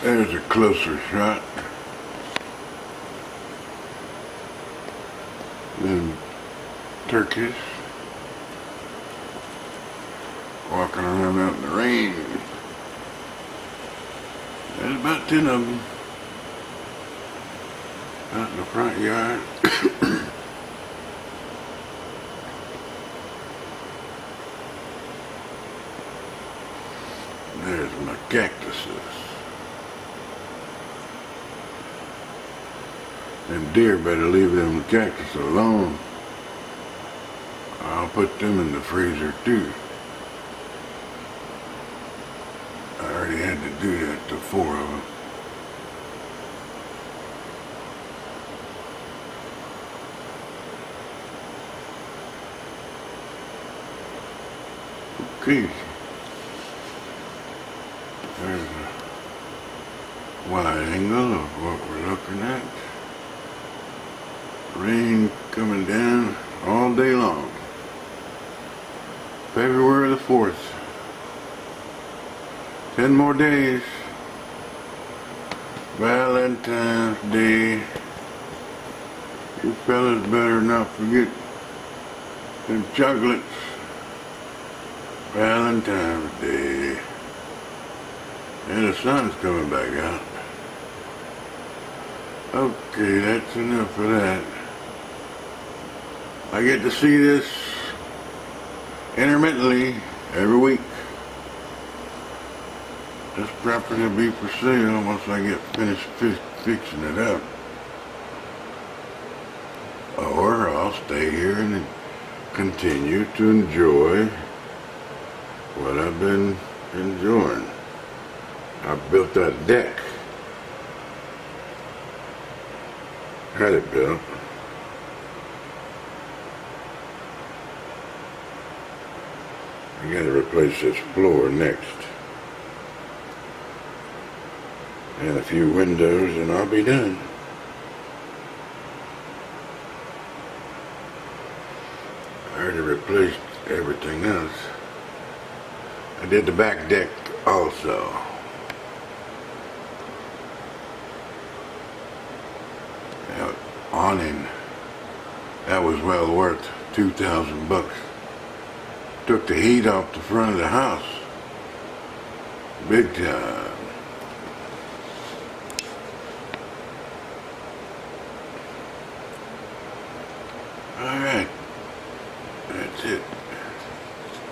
There's a closer shot. Then turkeys walking around out in the rain. There's about 10 of them out in the front yard. There's my cactuses. And deer better leave them cactus alone. I'll put them in the freezer too. I already had to do that to 4 of them. Okay. There's a wide angle of what we're looking at. Rain coming down all day long. February the 4th. 10 more days. Valentine's Day. You fellas better not forget them chocolates. Valentine's Day. And the sun's coming back out. Okay, that's enough of that. I get to see this intermittently every week. This property will be for sale once I get finished fixing it up. Or I'll stay here and continue to enjoy what I've been enjoying. I built that deck. Had it built. I gotta replace this floor next. And a few windows and I'll be done. I already replaced everything else. I did the back deck also. That awning, that was well worth $2,000. Took the heat off the front of the house. Big time. Alright. That's it.